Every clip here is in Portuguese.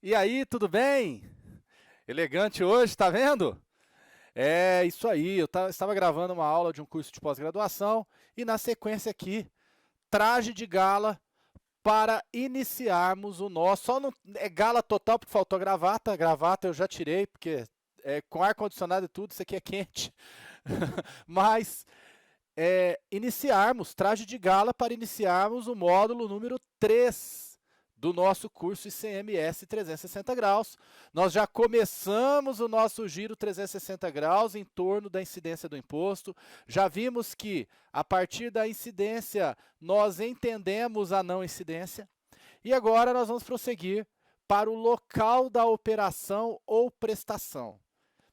E aí, tudo bem? Elegante hoje, tá vendo? É isso aí, estava gravando uma aula de um curso de pós-graduação e na sequência aqui, traje de gala para iniciarmos o nosso. Só não é gala total porque faltou gravata. Gravata eu já tirei porque com ar-condicionado e tudo, isso aqui é quente. Mas iniciarmos, traje de gala para iniciarmos o módulo número 3 do nosso curso ICMS 360 graus. Nós já começamos o nosso giro 360 graus em torno da incidência do imposto. Já vimos que, a partir da incidência, nós entendemos a não incidência. E agora nós vamos prosseguir para o local da operação ou prestação.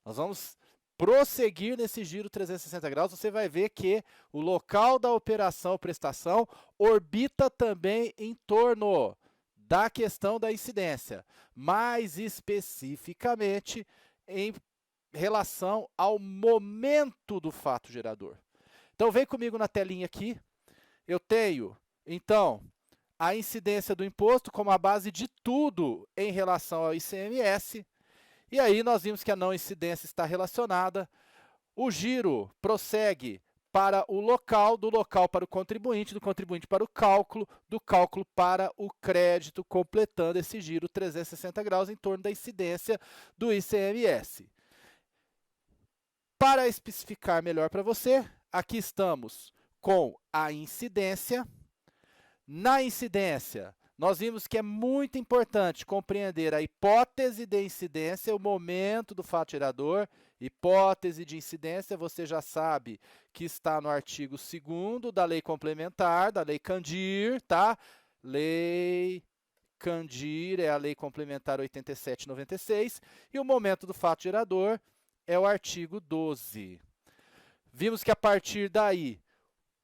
Nós vamos prosseguir nesse giro 360 graus, você vai ver que o local da operação ou prestação orbita também em torno da questão da incidência, mais especificamente em relação ao momento do fato gerador. Então vem comigo na telinha aqui. Eu tenho, então, a incidência do imposto como a base de tudo em relação ao ICMS. E aí nós vimos que a não incidência está relacionada. O giro prossegue para o local, do local para o contribuinte, do contribuinte para o cálculo, do cálculo para o crédito, completando esse giro 360 graus em torno da incidência do ICMS. Para especificar melhor para você, aqui estamos com a incidência. Na incidência, nós vimos que é muito importante compreender a hipótese de incidência, o momento do fato gerador. Hipótese de incidência, você já sabe que está no artigo 2º da Lei Complementar, da Lei Candir, tá? Lei Candir é a Lei Complementar 87/96, e o momento do fato gerador é o artigo 12. Vimos que a partir daí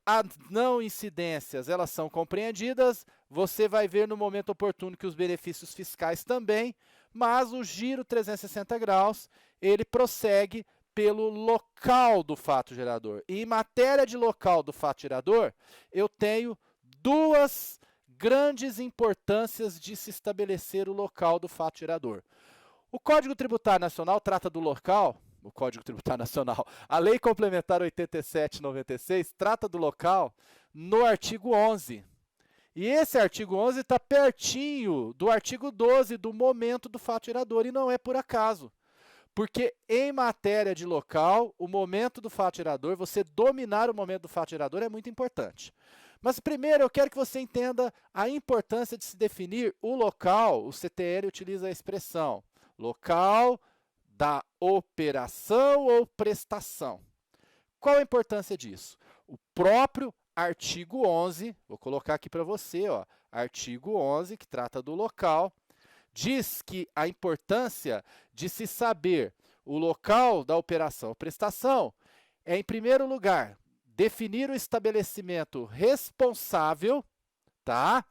as não incidências, elas são compreendidas, você vai ver no momento oportuno que os benefícios fiscais também, mas o giro 360 graus, ele prossegue pelo local do fato gerador. E em matéria de local do fato gerador, eu tenho duas grandes importâncias de se estabelecer o local do fato gerador. O Código Tributário Nacional trata do local, o Código Tributário Nacional, a Lei Complementar 87/96 trata do local no artigo 11. E esse artigo 11 está pertinho do artigo 12 do momento do fato gerador, e não é por acaso. Porque em matéria de local, o momento do fato gerador, você dominar o momento do fato gerador é muito importante. Mas primeiro eu quero que você entenda a importância de se definir o local. O CTL utiliza a expressão local da operação ou prestação. Qual a importância disso? O próprio artigo 11, vou colocar aqui para você, ó, artigo 11, que trata do local, diz que a importância de se saber o local da operação ou prestação é, em primeiro lugar, definir o estabelecimento responsável, tá?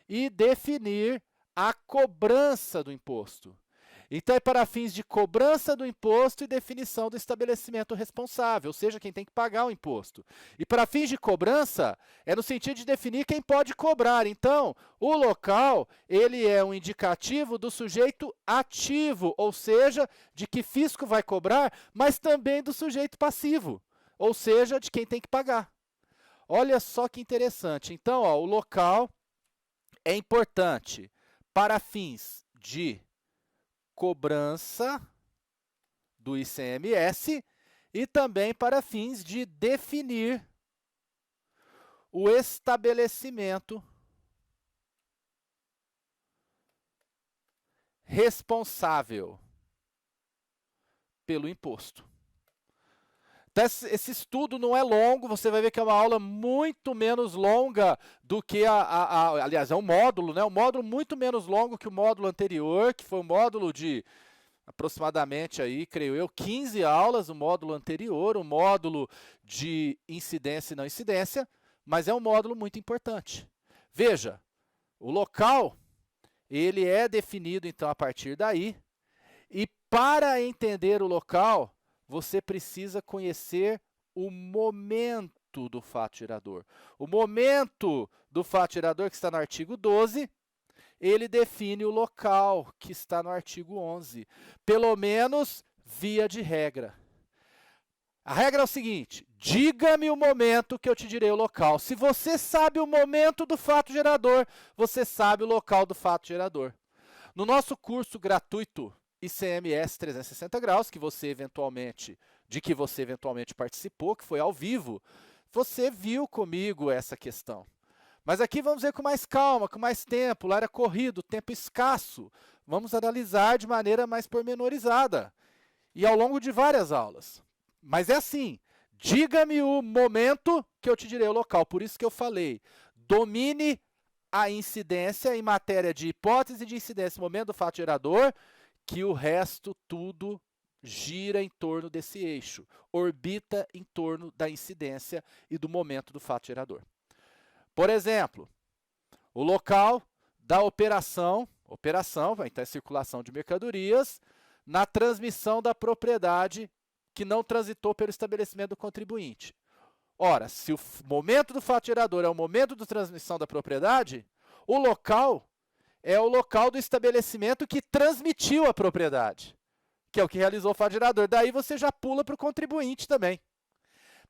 E definir a cobrança do imposto. Então, é para fins de cobrança do imposto e definição do estabelecimento responsável, ou seja, quem tem que pagar o imposto. E para fins de cobrança, é no sentido de definir quem pode cobrar. Então, o local, ele é um indicativo do sujeito ativo, ou seja, de que fisco vai cobrar, mas também do sujeito passivo, ou seja, de quem tem que pagar. Olha só que interessante. Então, ó, o local é importante para fins de cobrança do ICMS e também para fins de definir o estabelecimento responsável pelo imposto. Então, esse estudo não é longo, você vai ver que é uma aula muito menos longa do que aliás, é um módulo, né? Um módulo muito menos longo que o módulo anterior, que foi um módulo de aproximadamente aí, creio eu, 15 aulas, o módulo anterior, o módulo de incidência e não incidência, mas é um módulo muito importante. Veja, o local, ele é definido então a partir daí, e para entender o local, você precisa conhecer o momento do fato gerador. O momento do fato gerador que está no artigo 12, ele define o local que está no artigo 11, pelo menos via de regra. A regra é o seguinte: diga-me o momento que eu te direi o local. Se você sabe o momento do fato gerador, você sabe o local do fato gerador. No nosso curso gratuito ICMS 360 graus, que você eventualmente participou, que foi ao vivo, você viu comigo essa questão. Mas aqui vamos ver com mais calma, com mais tempo, lá era corrido, tempo escasso. Vamos analisar de maneira mais pormenorizada e ao longo de várias aulas. Mas é assim, diga-me o momento que eu te direi o local. Por isso que eu falei, domine a incidência em matéria de hipótese de incidência, momento do fato gerador, que o resto tudo gira em torno desse eixo, orbita em torno da incidência e do momento do fato gerador. Por exemplo, o local da operação, então é circulação de mercadorias, na transmissão da propriedade que não transitou pelo estabelecimento do contribuinte. Ora, se o momento do fato gerador é o momento de transmissão da propriedade, o local é o local do estabelecimento que transmitiu a propriedade, que é o que realizou o fato gerador. Daí você já pula para o contribuinte também.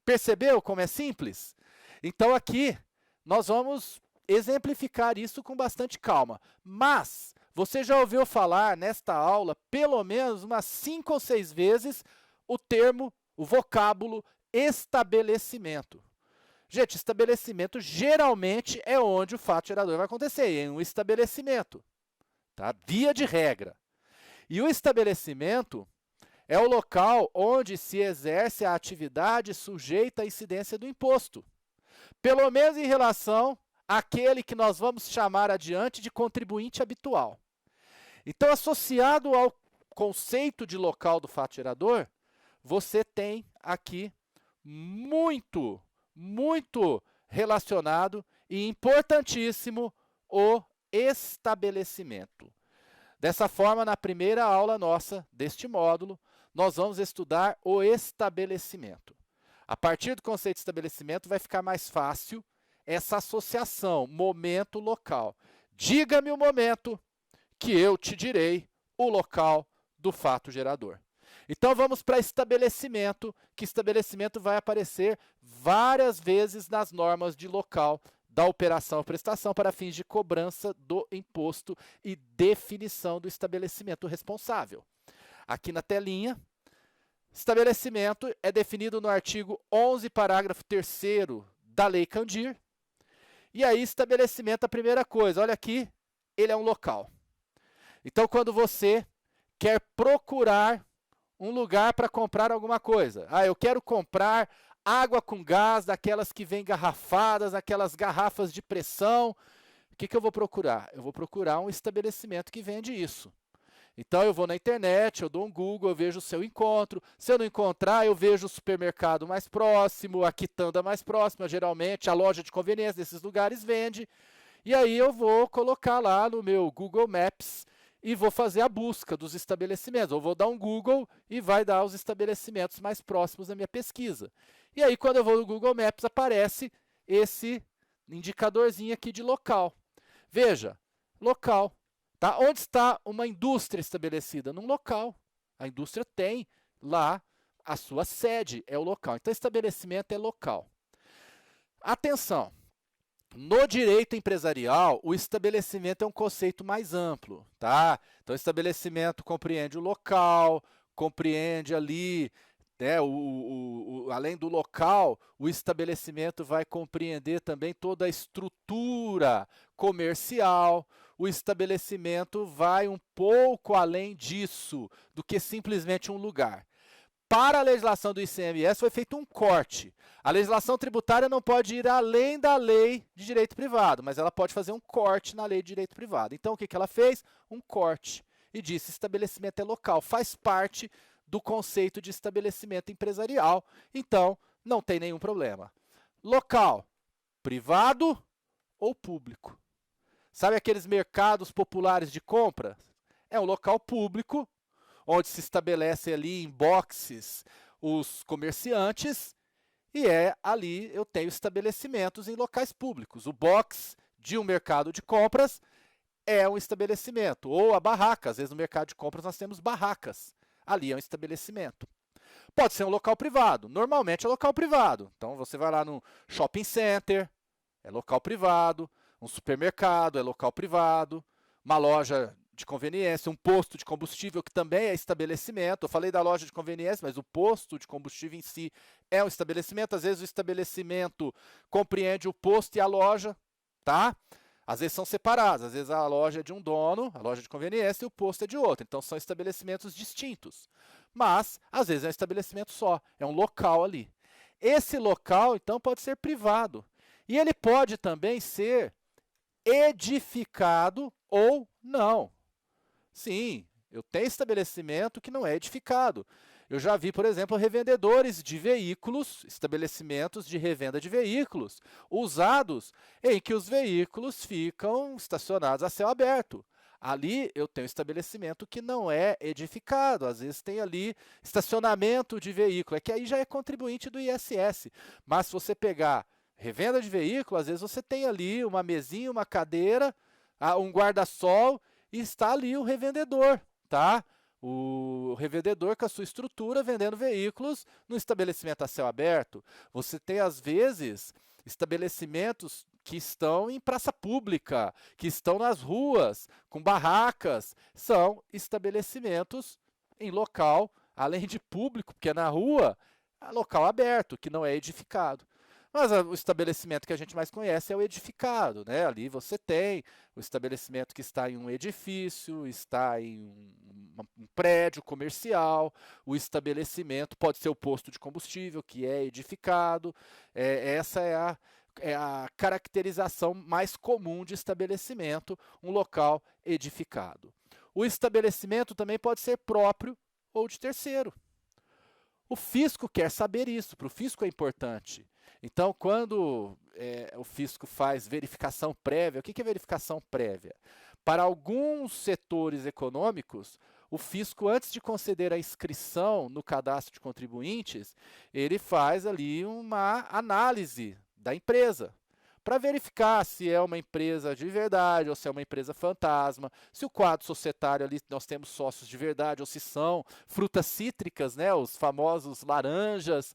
Percebeu como é simples? Então aqui nós vamos exemplificar isso com bastante calma. Mas você já ouviu falar nesta aula pelo menos umas 5 ou 6 vezes o termo, o vocábulo estabelecimento. Gente, estabelecimento geralmente é onde o fato gerador vai acontecer, em um estabelecimento, tá? Via de regra. E o estabelecimento é o local onde se exerce a atividade sujeita à incidência do imposto, pelo menos em relação àquele que nós vamos chamar adiante de contribuinte habitual. Então, associado ao conceito de local do fato gerador, você tem aqui muito relacionado e importantíssimo o estabelecimento. Dessa forma, na primeira aula nossa deste módulo, nós vamos estudar o estabelecimento. A partir do conceito de estabelecimento vai ficar mais fácil essa associação momento-local. Diga-me o momento que eu te direi o local do fato gerador. Então vamos para estabelecimento, que estabelecimento vai aparecer várias vezes nas normas de local da operação ou prestação para fins de cobrança do imposto e definição do estabelecimento responsável. Aqui na telinha, estabelecimento é definido no artigo 11, parágrafo 3º da Lei Candir. E aí estabelecimento, a primeira coisa, olha aqui, ele é um local. Então quando você quer procurar um lugar para comprar alguma coisa. Eu quero comprar água com gás, daquelas que vêm garrafadas, aquelas garrafas de pressão. O que eu vou procurar? Eu vou procurar um estabelecimento que vende isso. Então eu vou na internet, eu dou um Google, eu vejo o seu encontro. Se eu não encontrar, eu vejo o supermercado mais próximo, a quitanda mais próxima, geralmente a loja de conveniência desses lugares vende. E aí eu vou colocar lá no meu Google Maps e vou fazer a busca dos estabelecimentos. Eu vou dar um Google e vai dar os estabelecimentos mais próximos da minha pesquisa. E aí, quando eu vou no Google Maps, aparece esse indicadorzinho aqui de local. Veja, local. Tá? Onde está uma indústria estabelecida? Num local. A indústria tem lá a sua sede, é o local. Então, estabelecimento é local. Atenção! No direito empresarial, o estabelecimento é um conceito mais amplo, tá? Então, o estabelecimento compreende o local, compreende ali, né, além do local, o estabelecimento vai compreender também toda a estrutura comercial. O estabelecimento vai um pouco além disso, do que simplesmente um lugar. Para a legislação do ICMS foi feito um corte. A legislação tributária não pode ir além da lei de direito privado, mas ela pode fazer um corte na lei de direito privado. Então, o que ela fez? Um corte. E disse: estabelecimento é local, faz parte do conceito de estabelecimento empresarial. Então, não tem nenhum problema. Local, privado ou público? Sabe aqueles mercados populares de compra? É um local público, onde se estabelece ali em boxes os comerciantes, e ali eu tenho estabelecimentos em locais públicos. O box de um mercado de compras é um estabelecimento. Ou a barraca, às vezes no mercado de compras nós temos barracas. Ali é um estabelecimento. Pode ser um local privado, normalmente é local privado. Então você vai lá no shopping center, é local privado, um supermercado é local privado, uma loja de conveniência, um posto de combustível que também é estabelecimento. Eu falei da loja de conveniência, mas o posto de combustível em si é um estabelecimento. Às vezes o estabelecimento compreende o posto e a loja, tá? Às vezes são separados, às vezes a loja é de um dono, a loja de conveniência, e o posto é de outro. Então são estabelecimentos distintos. Mas, às vezes é um estabelecimento só, é um local ali. Esse local, então, pode ser privado. E ele pode também ser edificado ou não. Sim, eu tenho estabelecimento que não é edificado. Eu já vi, por exemplo, revendedores de veículos, estabelecimentos de revenda de veículos, usados, em que os veículos ficam estacionados a céu aberto. Ali eu tenho estabelecimento que não é edificado, às vezes tem ali estacionamento de veículo, é que aí já é contribuinte do ISS. Mas se você pegar revenda de veículo, às vezes você tem ali uma mesinha, uma cadeira, um guarda-sol e está ali o revendedor, tá? O revendedor com a sua estrutura vendendo veículos no estabelecimento a céu aberto. Você tem, às vezes, estabelecimentos que estão em praça pública, que estão nas ruas, com barracas. São estabelecimentos em local, além de público, porque é na rua, é local aberto, que não é edificado. Mas o estabelecimento que a gente mais conhece é o edificado, né? Ali você tem o estabelecimento que está em um edifício, está em um prédio comercial, o estabelecimento pode ser o posto de combustível, que é edificado. Essa é a caracterização mais comum de estabelecimento, um local edificado. O estabelecimento também pode ser próprio ou de terceiro. O fisco quer saber isso, para o fisco é importante. Então, quando o fisco faz verificação prévia, o que é verificação prévia? Para alguns setores econômicos, o fisco, antes de conceder a inscrição no cadastro de contribuintes, ele faz ali uma análise da empresa, para verificar se é uma empresa de verdade ou se é uma empresa fantasma, se o quadro societário ali nós temos sócios de verdade ou se são frutas cítricas, né, os famosos laranjas,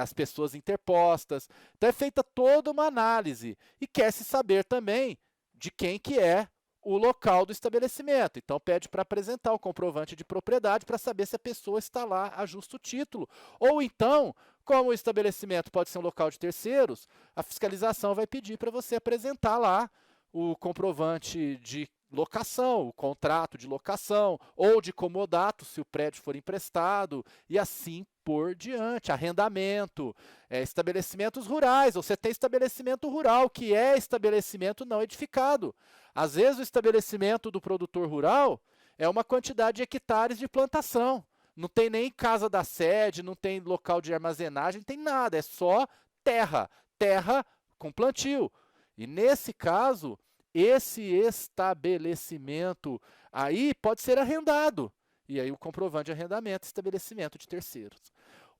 as pessoas interpostas. Então é feita toda uma análise e quer-se saber também de quem que é o local do estabelecimento. Então pede para apresentar o comprovante de propriedade para saber se a pessoa está lá a justo título. Ou então, como o estabelecimento pode ser um local de terceiros, a fiscalização vai pedir para você apresentar lá o comprovante de locação, o contrato de locação, ou de comodato, se o prédio for emprestado, e assim por diante. Arrendamento, estabelecimentos rurais. Você tem estabelecimento rural, que é estabelecimento não edificado. Às vezes o estabelecimento do produtor rural é uma quantidade de hectares de plantação. Não tem nem casa da sede, não tem local de armazenagem, não tem nada, é só terra, terra com plantio. E nesse caso, esse estabelecimento aí pode ser arrendado. E aí o comprovante de arrendamento, estabelecimento de terceiros.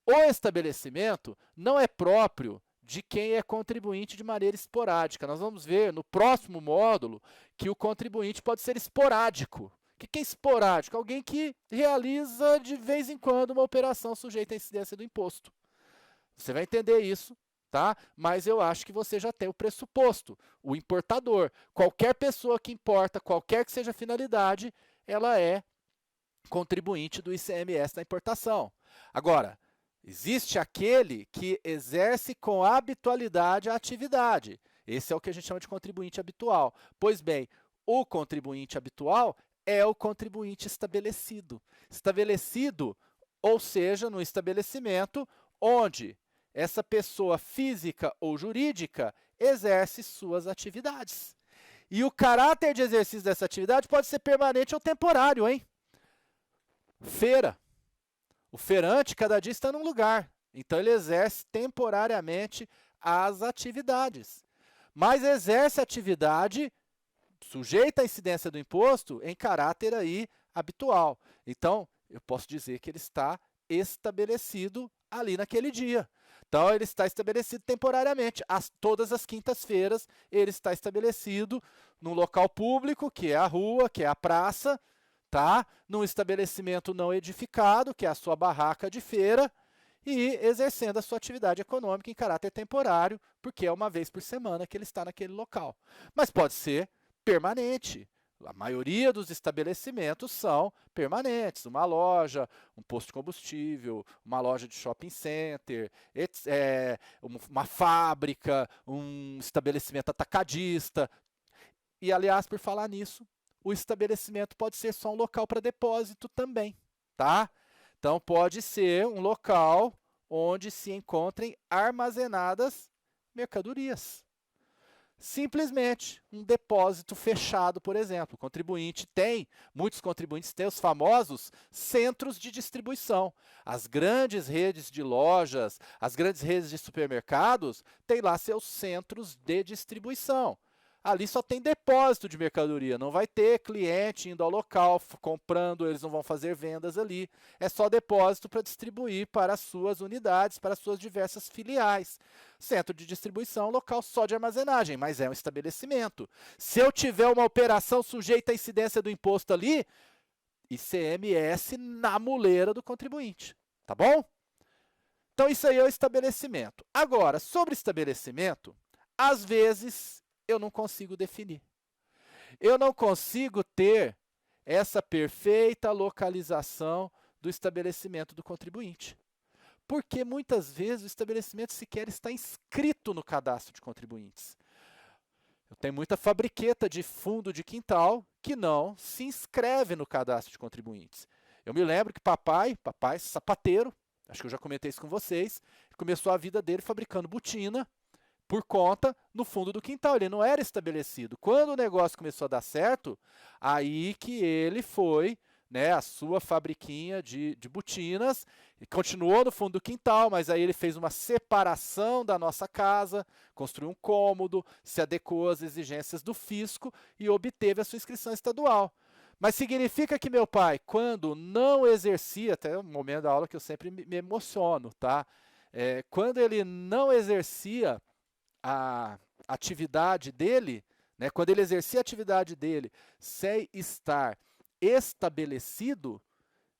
O estabelecimento não é próprio de quem é contribuinte de maneira esporádica. Nós vamos ver no próximo módulo que o contribuinte pode ser esporádico. O que é esporádico? Alguém que realiza de vez em quando uma operação sujeita à incidência do imposto. Você vai entender isso, tá? Mas eu acho que você já tem o pressuposto, o importador. Qualquer pessoa que importa, qualquer que seja a finalidade, ela é contribuinte do ICMS na importação. Agora, existe aquele que exerce com habitualidade a atividade. Esse é o que a gente chama de contribuinte habitual. Pois bem, o contribuinte habitual é o contribuinte estabelecido. Estabelecido, ou seja, no estabelecimento onde essa pessoa física ou jurídica exerce suas atividades. E o caráter de exercício dessa atividade pode ser permanente ou temporário, hein? Feira. O feirante, cada dia está num lugar. Então, ele exerce temporariamente as atividades. Mas exerce atividade sujeita à incidência do imposto em caráter aí habitual. Então, eu posso dizer que ele está estabelecido ali naquele dia. Então, ele está estabelecido temporariamente. Todas as quintas-feiras, ele está estabelecido num local público, que é a rua, que é a praça, tá? Num estabelecimento não edificado, que é a sua barraca de feira, e exercendo a sua atividade econômica em caráter temporário, porque é uma vez por semana que ele está naquele local. Mas pode ser permanente. A maioria dos estabelecimentos são permanentes. Uma loja, um posto de combustível, uma loja de shopping center, uma fábrica, um estabelecimento atacadista. E, aliás, por falar nisso, o estabelecimento pode ser só um local para depósito também, tá? Então, pode ser um local onde se encontrem armazenadas mercadorias. Simplesmente um depósito fechado, por exemplo. Muitos contribuintes têm os famosos centros de distribuição. As grandes redes de lojas, as grandes redes de supermercados têm lá seus centros de distribuição. Ali só tem depósito de mercadoria, não vai ter cliente indo ao local, comprando, eles não vão fazer vendas ali. É só depósito para distribuir para as suas unidades, para as suas diversas filiais. Centro de distribuição, local só de armazenagem, mas é um estabelecimento. Se eu tiver uma operação sujeita à incidência do imposto ali, ICMS na muleira do contribuinte, tá bom? Então isso aí é o estabelecimento. Agora, sobre estabelecimento, às vezes eu não consigo definir. Eu não consigo ter essa perfeita localização do estabelecimento do contribuinte. Porque muitas vezes o estabelecimento sequer está inscrito no cadastro de contribuintes. Eu tenho muita fabriqueta de fundo de quintal que não se inscreve no cadastro de contribuintes. Eu me lembro que papai sapateiro, acho que eu já comentei isso com vocês, começou a vida dele fabricando botina por conta no fundo do quintal, ele não era estabelecido. Quando o negócio começou a dar certo, aí que ele foi, né, a sua fabriquinha de botinas, e continuou no fundo do quintal, mas aí ele fez uma separação da nossa casa, construiu um cômodo, se adequou às exigências do fisco e obteve a sua inscrição estadual. Mas significa que meu pai, quando não exercia, até o momento da aula que eu sempre me emociono, tá? Quando ele não exercia a atividade dele, né, quando ele exercia a atividade dele sem estar estabelecido,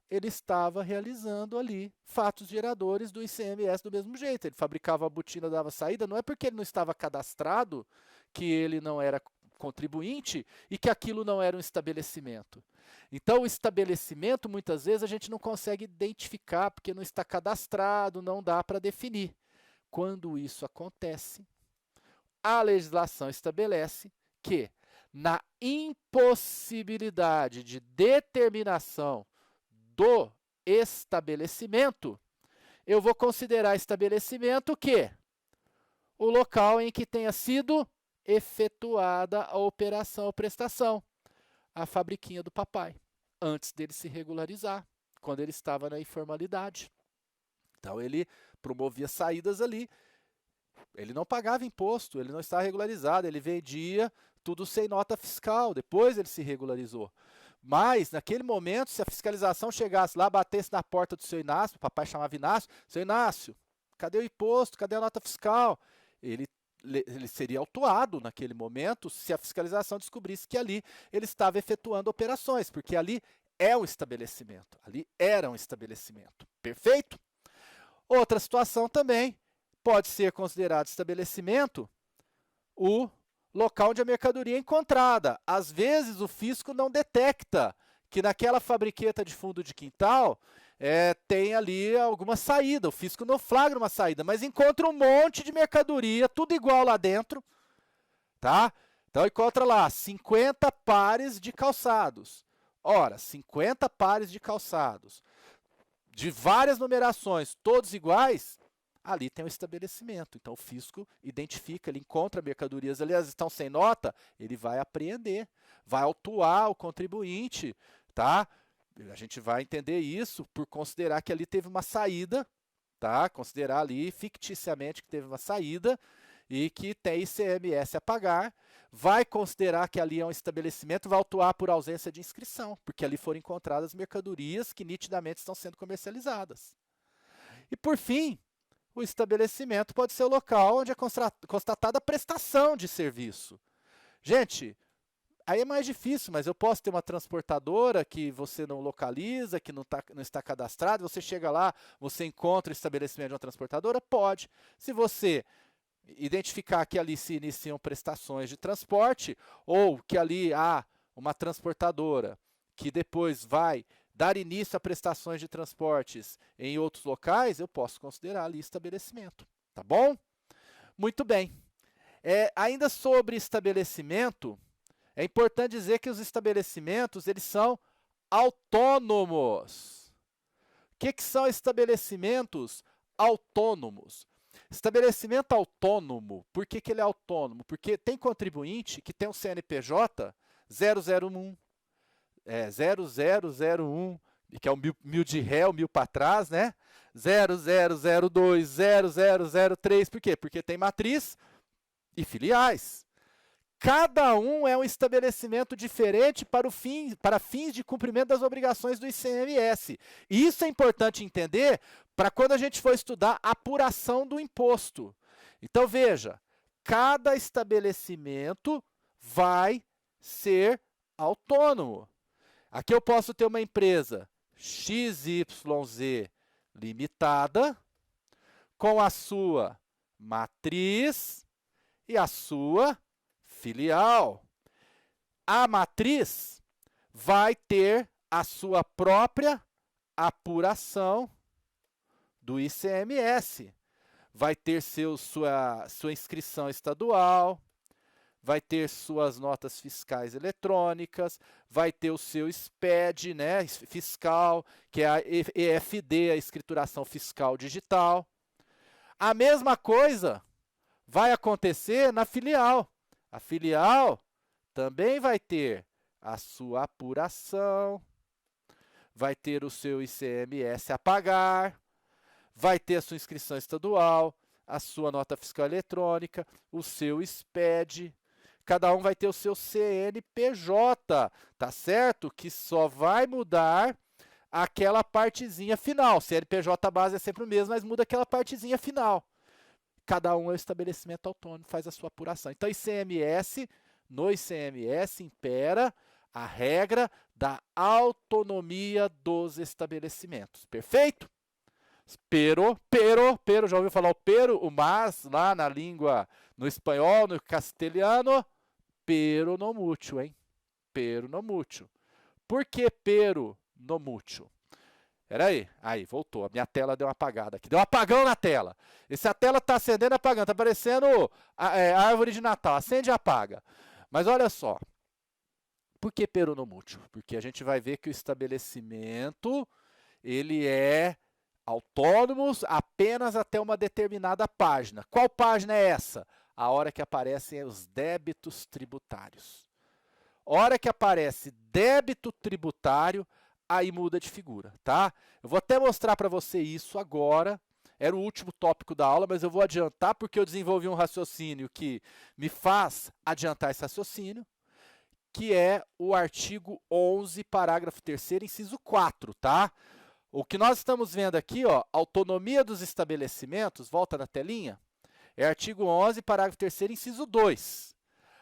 ele estava realizando ali fatos geradores do ICMS do mesmo jeito. Ele fabricava a botina, dava saída, não é porque ele não estava cadastrado que ele não era contribuinte e que aquilo não era um estabelecimento. Então, o estabelecimento, muitas vezes, a gente não consegue identificar porque não está cadastrado, não dá para definir. Quando isso acontece, a legislação estabelece que, na impossibilidade de determinação do estabelecimento, eu vou considerar estabelecimento o quê? O local em que tenha sido efetuada a operação ou prestação, a fabriquinha do papai, antes dele se regularizar, quando ele estava na informalidade. Então, ele promovia saídas ali. Ele não pagava imposto, ele não estava regularizado, ele vendia tudo sem nota fiscal, depois ele se regularizou. Mas, naquele momento, se a fiscalização chegasse lá, batesse na porta do seu Inácio, o papai chamava Inácio, seu Inácio, cadê o imposto, cadê a nota fiscal? Ele seria autuado naquele momento se a fiscalização descobrisse que ali ele estava efetuando operações, porque ali é um estabelecimento, ali era um estabelecimento. Perfeito? Outra situação também, pode ser considerado estabelecimento o local onde a mercadoria é encontrada. Às vezes o fisco não detecta que naquela fabriqueta de fundo de quintal tem ali alguma saída. O fisco não flagra uma saída, mas encontra um monte de mercadoria, tudo igual lá dentro. Tá? Então encontra lá 50 pares de calçados. Ora, 50 pares de calçados, de várias numerações, todos iguais, ali tem um estabelecimento. Então o fisco identifica, ele encontra mercadorias ali, elas estão sem nota, ele vai apreender, vai autuar o contribuinte, tá? A gente vai entender isso por considerar que ali teve uma saída, tá? Considerar ali ficticiamente que teve uma saída e que tem ICMS a pagar, vai considerar que ali é um estabelecimento, vai autuar por ausência de inscrição, porque ali foram encontradas mercadorias que nitidamente estão sendo comercializadas. E por fim, o estabelecimento pode ser o local onde é constatada a prestação de serviço. Gente, aí é mais difícil, mas eu posso ter uma transportadora que você não localiza, que não está cadastrado, você chega lá, você encontra o estabelecimento de uma transportadora? Pode. Se você identificar que ali se iniciam prestações de transporte, ou que ali há uma transportadora que depois vai dar início a prestações de transportes em outros locais, eu posso considerar ali estabelecimento, tá bom? Muito bem. Ainda sobre estabelecimento, é importante dizer que os estabelecimentos, eles são autônomos. O que são estabelecimentos autônomos? Estabelecimento autônomo, por que ele é autônomo? Porque tem contribuinte que tem um CNPJ 001, 0001, que é o mil de ré, o mil para trás, né? 0002, 0003, por quê? Porque tem matriz e filiais. Cada um é um estabelecimento diferente para fins de cumprimento das obrigações do ICMS. E isso é importante entender para quando a gente for estudar a apuração do imposto. Então, veja, cada estabelecimento vai ser autônomo. Aqui eu posso ter uma empresa XYZ limitada, com a sua matriz e a sua filial. A matriz vai ter a sua própria apuração do ICMS. Vai ter sua inscrição estadual, vai ter suas notas fiscais eletrônicas, vai ter o seu SPED, né, fiscal, que é a EFD, a escrituração fiscal digital. A mesma coisa vai acontecer na filial. A filial também vai ter a sua apuração, vai ter o seu ICMS a pagar, vai ter a sua inscrição estadual, a sua nota fiscal eletrônica, o seu SPED. Cada um vai ter o seu CNPJ, tá certo? Que só vai mudar aquela partezinha final. CNPJ base é sempre o mesmo, mas muda aquela partezinha final. Cada um é o estabelecimento autônomo, faz a sua apuração. Então, no ICMS impera a regra da autonomia dos estabelecimentos. Perfeito? Pero, já ouviu falar o pero, o mas, lá na língua, no espanhol, no castelhano? Pero no mucho, hein? Pero no mucho. Por que pero no mucho? Peraí, aí, voltou. A minha tela deu uma apagada aqui. Deu um apagão na tela. Essa tela está acendendo e apagando. Está parecendo a árvore de Natal. Acende e apaga. Mas olha só. Por que pero no mútuo? Porque a gente vai ver que o estabelecimento ele é autônomo apenas até uma determinada página. Qual página é essa? A hora que aparecem os débitos tributários. Hora que aparece débito tributário, aí muda de figura, tá? Eu vou até mostrar para você isso agora. Era o último tópico da aula, mas eu vou adiantar porque eu desenvolvi um raciocínio que me faz adiantar esse raciocínio, que é o artigo 11, parágrafo 3º, inciso 4, tá? O que nós estamos vendo aqui, ó, autonomia dos estabelecimentos, volta na telinha, é artigo 11, parágrafo 3º, inciso 2.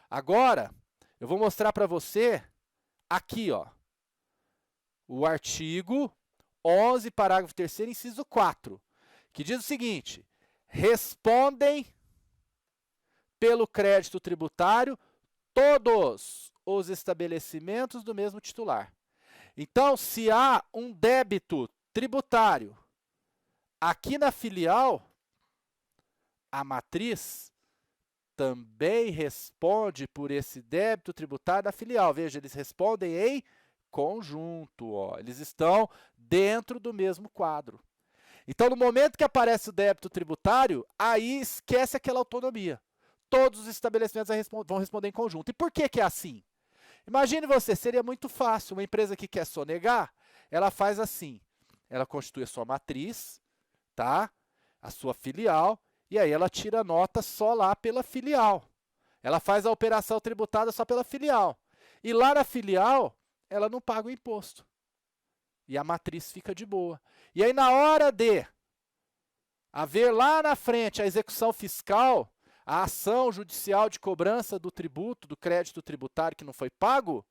Agora, eu vou mostrar para você aqui, ó, o artigo 11, parágrafo 3º, inciso 4, que diz o seguinte: respondem pelo crédito tributário todos os estabelecimentos do mesmo titular. Então, se há um débito tributário aqui na filial, a matriz também responde por esse débito tributário da filial. Veja, eles respondem em conjunto, ó. Eles estão dentro do mesmo quadro. Então, no momento que aparece o débito tributário, aí esquece aquela autonomia. Todos os estabelecimentos vão responder em conjunto. E por que que é assim? Imagine você, seria muito fácil, uma empresa que quer sonegar, ela faz assim, ela constitui a sua matriz, tá? A sua filial, e aí ela tira a nota só lá pela filial. Ela faz a operação tributada só pela filial. E lá na filial, ela não paga o imposto. E a matriz fica de boa. E aí na hora de haver lá na frente a execução fiscal, a ação judicial de cobrança do tributo, do crédito tributário que não foi pago,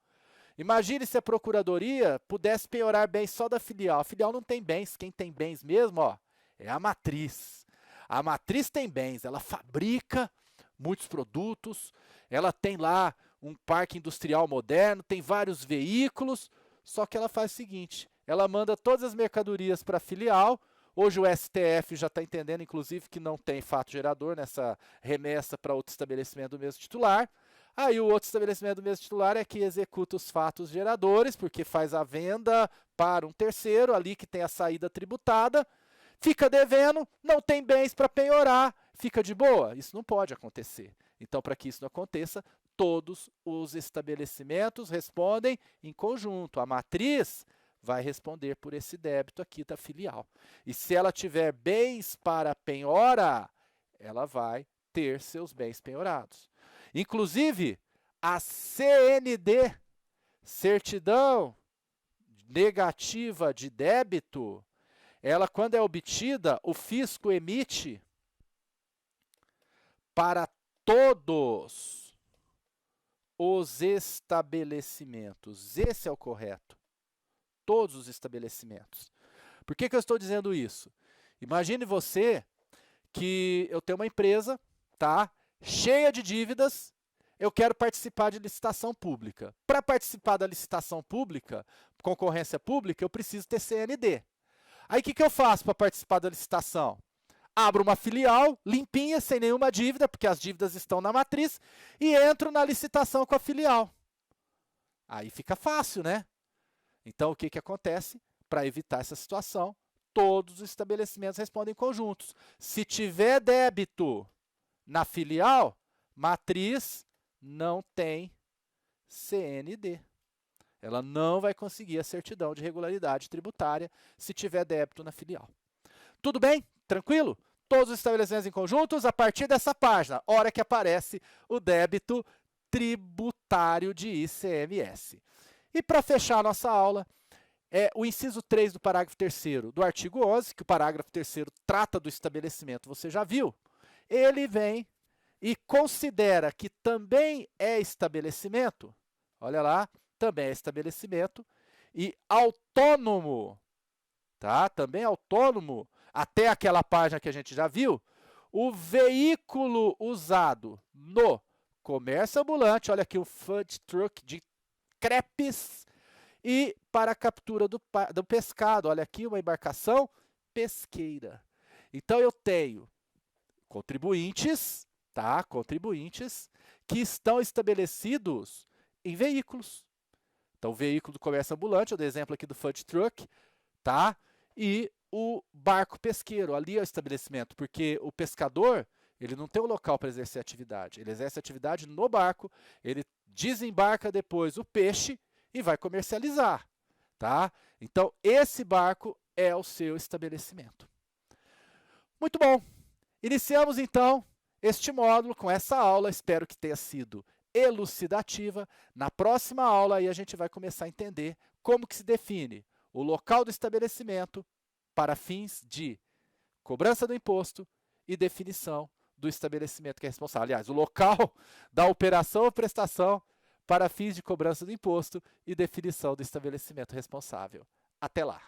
imagine se a procuradoria pudesse penhorar bens só da filial. A filial não tem bens, quem tem bens mesmo, ó, é a matriz. A matriz tem bens, ela fabrica muitos produtos, ela tem lá um parque industrial moderno, tem vários veículos, só que ela faz o seguinte, ela manda todas as mercadorias para a filial. Hoje o STF já está entendendo, inclusive, que não tem fato gerador nessa remessa para outro estabelecimento do mesmo titular. Aí o outro estabelecimento do mesmo titular é que executa os fatos geradores, porque faz a venda para um terceiro, ali que tem a saída tributada, fica devendo, não tem bens para penhorar, fica de boa. Isso não pode acontecer. Então, para que isso não aconteça, todos os estabelecimentos respondem em conjunto. A matriz vai responder por esse débito aqui da filial. E se ela tiver bens para penhora, ela vai ter seus bens penhorados. Inclusive, a CND, certidão negativa de débito, ela, quando é obtida, o fisco emite para todos os estabelecimentos. Esse é o correto. Todos os estabelecimentos. Por que eu estou dizendo isso? Imagine você que eu tenho uma empresa, tá, cheia de dívidas, eu quero participar de licitação pública. Para participar da licitação pública, concorrência pública, eu preciso ter CND. Aí o que eu faço para participar da licitação? Abro uma filial, limpinha, sem nenhuma dívida, porque as dívidas estão na matriz, e entro na licitação com a filial. Aí fica fácil, né? Então, o que acontece? Para evitar essa situação, todos os estabelecimentos respondem conjuntos. Se tiver débito na filial, matriz não tem CND. Ela não vai conseguir a certidão de regularidade tributária se tiver débito na filial. Tudo bem? Tranquilo? Todos os estabelecimentos em conjuntos, a partir dessa página, hora que aparece o débito tributário de ICMS. E para fechar a nossa aula, o inciso 3 do parágrafo 3º do artigo 11, que o parágrafo 3º trata do estabelecimento, você já viu? Ele vem e considera que também é estabelecimento, olha lá, também é estabelecimento, e autônomo, tá? Também autônomo, até aquela página que a gente já viu, o veículo usado no comércio ambulante, olha aqui o food truck de crepes, e para a captura do pescado, olha aqui uma embarcação pesqueira. Então eu tenho contribuintes, tá? Contribuintes que estão estabelecidos em veículos. Então o veículo do comércio ambulante, eu dei exemplo aqui do food truck, tá? E o barco pesqueiro, ali é o estabelecimento, porque o pescador, ele não tem um local para exercer atividade. Ele exerce atividade no barco, ele desembarca depois o peixe e vai comercializar, tá? Então, esse barco é o seu estabelecimento. Muito bom. Iniciamos, então, este módulo com essa aula. Espero que tenha sido elucidativa. Na próxima aula, aí a gente vai começar a entender como que se define o local do estabelecimento para fins de cobrança do imposto e definição do estabelecimento que é responsável. Aliás, o local da operação ou prestação para fins de cobrança do imposto e definição do estabelecimento responsável. Até lá!